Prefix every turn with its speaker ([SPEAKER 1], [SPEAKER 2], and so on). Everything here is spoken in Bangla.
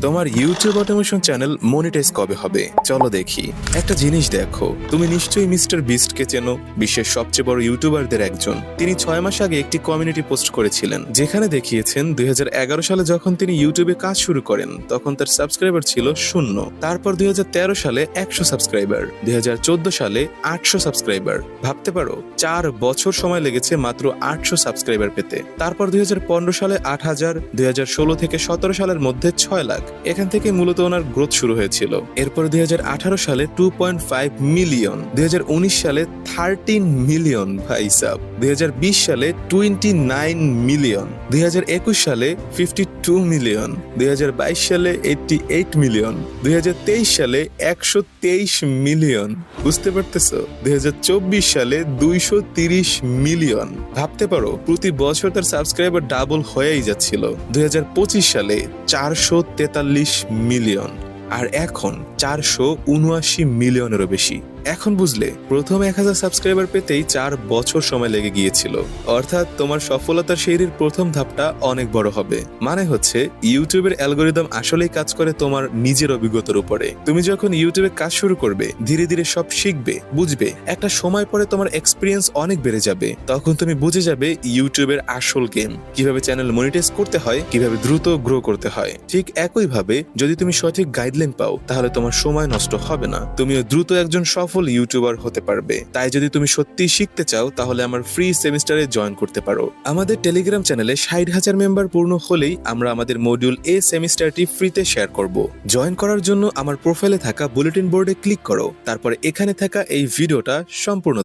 [SPEAKER 1] তোমার ইউটিউব অটোমেশন চ্যানেল মনিটাইজ কবে হবে? চলো দেখি। একটা জিনিস দেখো, তুমি নিশ্চয়ই মিস্টার বিস্টকে চেনো, বিশ্বের সবচেয়ে বড় ইউটিউবারদের একজন। তিনি 6 মাস আগে একটি কমিউনিটি পোস্ট করেছিলেন, যেখানে দেখিয়েছেন 2011 সালে যখন তিনি ইউটিউবে কাজ শুরু করেন তখন তার সাবস্ক্রাইবার ছিল 0। তারপর 2013 সালে 100 সাবস্ক্রাইবার, 2014 সালে 800 সাবস্ক্রাইবার। ভাবতে পারো 4 বছর সময় লেগেছে মাত্র 800 সাবস্ক্রাইবার পেতে। তারপর 2015 সালে 8000, 2016 থেকে 17 সালের মধ্যে 6 লাখ। এখান থেকে মূলত ওনার গ্রোথ শুরু হয়েছিল। এরপর 2018 সালে 2.5 মিলিয়ন, 2019 সালে 13 মিলিয়ন, ভাই সাব, 2020 সালে 29 মিলিয়ন, 2021 সালে 52 মিলিয়ন, 2022 সালে 88 মিলিয়ন, 2023 সালে 123 মিলিয়ন। বুঝতে পারতেছো? 2024 সালে 230 মিলিয়ন। ভাবতে পারো প্রতি বছর তার সাবস্ক্রাইবার ডাবল হয়েই যাচ্ছিল। 2025 সালে 443 মিলিয়ন, আর এখন 479 মিলিয়নেরও বেশি। এখন বুঝলে প্রথম 1000 সাবস্ক্রাইবার পেতেই 4 বছর সময় লেগে গিয়েছিল। অর্থাৎ তোমার সফলতার সিঁড়ির প্রথম ধাপটা অনেক বড় হবে। মানে হচ্ছে ইউটিউবের অ্যালগোরিদম আসলেই কাজ করে তোমার নিজের অভিজ্ঞতার উপরে। তুমি যখন ইউটিউবে কাজ শুরু করবে, ধীরে ধীরে সব শিখবে, বুঝবে, একটা সময় পরে তোমার এক্সপিরিয়েন্স অনেক বেড়ে যাবে। তখন তুমি বুঝে যাবে ইউটিউবের আসল গেম, কিভাবে চ্যানেল মনিটাইজ করতে হয়, কিভাবে দ্রুত গ্রো করতে হয়। ঠিক একই ভাবে যদি তুমি সঠিক গাইডলাইন পাও, তাহলে তোমার সময় নষ্ট হবে না, তুমিও দ্রুত একজন সফল ইউটিউবার হতে পারবে। তাই যদি তুমি সত্যি শিখতে চাও, তাহলে আমার ফ্রি সেমিস্টারে জয়েন করতে পারো। আমাদের টেলিগ্রাম চ্যানেলে 60,000 মেম্বার পূর্ণ হলেই আমরা আমাদের মডিউল এ সেমিস্টারটি ফ্রিতে শেয়ার করব। জয়েন করার জন্য আমার প্রোফাইলে থাকা বুলেটিন বোর্ডে ক্লিক করো, তারপর এখানে থাকা এই ভিডিওটা সম্পূর্ণ